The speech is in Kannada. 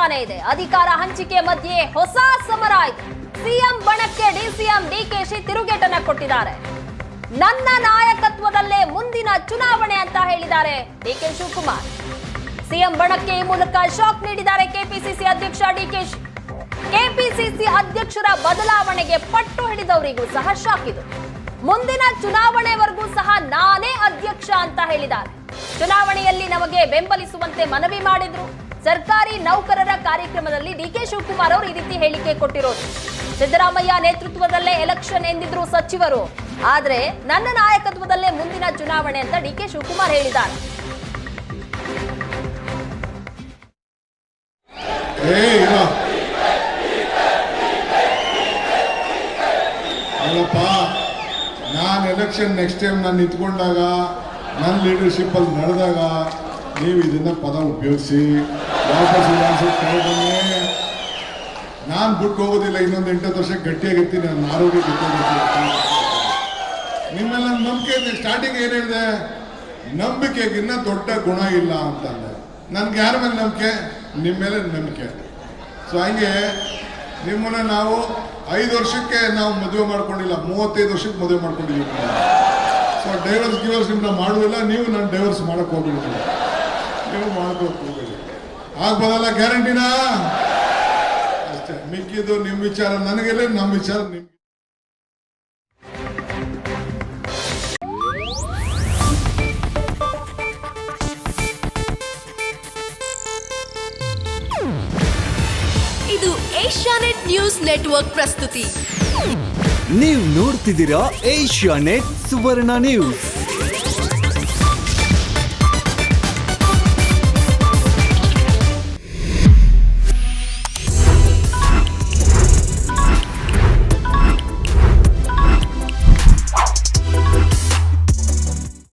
ನಡೀತಾನೆ ಇದೆ. ಅಧಿಕಾರ ಹಂಚಿಕೆ ಮಧ್ಯೆ ಹೊಸ ಸಮರ ಆಯ್ತು. ಸಿಎಂ ಬಣಕ್ಕೆ ಡಿಸಿಎಂ ಡಿಕೆಶಿ ತಿರುಗೇಟನ್ನ ಕೊಟ್ಟಿದ್ದಾರೆ. ನನ್ನ ನಾಯಕತ್ವದಲ್ಲೇ ಮುಂದಿನ ಚುನಾವಣೆ ಅಂತ ಹೇಳಿದ್ದಾರೆ ಡಿಕೆ ಶಿವಕುಮಾರ್. ಸಿಎಂ ಬಣಕ್ಕೆ ಈ ಮೂಲಕ ಶಾಕ್ ನೀಡಿದ್ದಾರೆ ಕೆಪಿಸಿಸಿ ಅಧ್ಯಕ್ಷ ಡಿಕೆಶಿ. ಕೆಪಿಸಿಸಿ ಅಧ್ಯಕ್ಷರ ಬದಲಾವಣೆಗೆ ಪಟ್ಟು ಹಿಡಿದವರಿಗೂ ಸಹ ಶಾಕ್ ಇದು. ಮುಂದಿನ ಚುನಾವಣೆವರೆಗೂ ಸಹ ನಾನೇ ಅಧ್ಯಕ್ಷ ಅಂತ ಹೇಳಿದ್ದಾರೆ. ಚುನಾವಣೆಯಲ್ಲಿ ನಮಗೆ ಬೆಂಬಲಿಸುವಂತೆ ಮನವಿ ಮಾಡಿದ್ರು. ಸರ್ಕಾರಿ ನೌಕರರ ಕಾರ್ಯಕ್ರಮದಲ್ಲಿ ಡಿಕೆ ಶಿವಕುಮಾರ್ ಅವರು ಈ ರೀತಿ ಹೇಳಿಕೆ ಕೊಟ್ಟಿರೋದು. ಸಿದ್ದರಾಮಯ್ಯ ನೇತೃತ್ವದಲ್ಲೇ ಎಲೆಕ್ಷನ್ ಎಂದಿದ್ರು ಸಚಿವರು, ಆದ್ರೆ ನನ್ನ ನಾಯಕತ್ವದಲ್ಲೇ ಮುಂದಿನ ಚುನಾವಣೆ ಅಂತ ಡಿಕೆ ಶಿವಕುಮಾರ್ ಹೇಳಿದ್ದಾರೆ. ನಾನು ಎಲೆಕ್ಷನ್ ನೆಕ್ಸ್ಟ್ ಟೈಮ್ ನಾನು ನಿಂತ್ಕೊಂಡಾಗ ನನ್ನ ಲೀಡರ್ಶಿಪ್ ಅಲ್ಲಿ ನಡೆದಾಗ ನೀವು ಇದನ್ನ ಪದ ಉಪಯೋಗಿಸಿ ವಾಪಸ್ ಬನ್ನಿ. ನಾನು ಬಿಟ್ಟು ಹೋಗೋದಿಲ್ಲ. ಇನ್ನೊಂದು 8 ವರ್ಷ ಗಟ್ಟಿಯಾಗಿರ್ತೀನಿ. ನನ್ನ ಆರೋಗ್ಯ ಗಟ್ಟಿಯಾಗಿರ್ತೀನಿ. ನಿಮ್ಮೆಲ್ಲ ನಂಬಿಕೆ ಇದೆ. ಸ್ಟಾರ್ಟಿಂಗ್ ಏನ್ ಹೇಳಿದೆ, ನಂಬಿಕೆಗಿನ್ನ ದೊಡ್ಡ ಗುಣ ಇಲ್ಲ ಅಂತಂದೆ. ನನ್ಗೆ ಯಾರ ಮೇಲೆ ನಂಬಿಕೆ? ನಿಮ್ಮ ಮೇಲೆ ನಂಬಿಕೆ. ಸೊ ಹಂಗೆ ನಿಮ್ಮನ್ನ ನಾವು 5 ವರ್ಷಕ್ಕೆ ನಾವು ಮದುವೆ ಮಾಡ್ಕೊಂಡಿಲ್ಲ, 35 ವರ್ಷಕ್ಕೆ ಮದುವೆ ಮಾಡ್ಕೊಂಡಿದ್ದೀವಿ. ಸೊ ಡೈವರ್ಸ್ ನಿಮ್ಮನ್ನ ಮಾಡುವುದಿಲ್ಲ. ನೀವು ನಾನು ಡೈವರ್ಸ್ ಮಾಡಕ್ ಹೋಗ್ಬಿಡ್ತೀವಿ. ನೀವು ಮಾಡ್ಕೋಕ್ ಹೋಗ್ಬೇಡಿ. ಆಗ್ಬೋದಲ್ಲ? ಗ್ಯಾರಂಟಿನಾ? ಅಷ್ಟೇ. ಮಿಕ್ಕಿದ್ದು ನಿಮ್ಮ ವಿಚಾರ ನನಗೆಲ್ಲ, ನಮ್ಮ ವಿಚಾರ ನಿಮ್ಗೆ. ಇದು ಏಷ್ಯಾನೆಟ್ ನ್ಯೂಸ್ ನೆಟ್ವರ್ಕ್ ಪ್ರಸ್ತುತಿ. ನೀವು ನೋಡ್ತಿದ್ದೀರಾ ಏಷ್ಯಾನೆಟ್ ಸುವರ್ಣ ನ್ಯೂಸ್.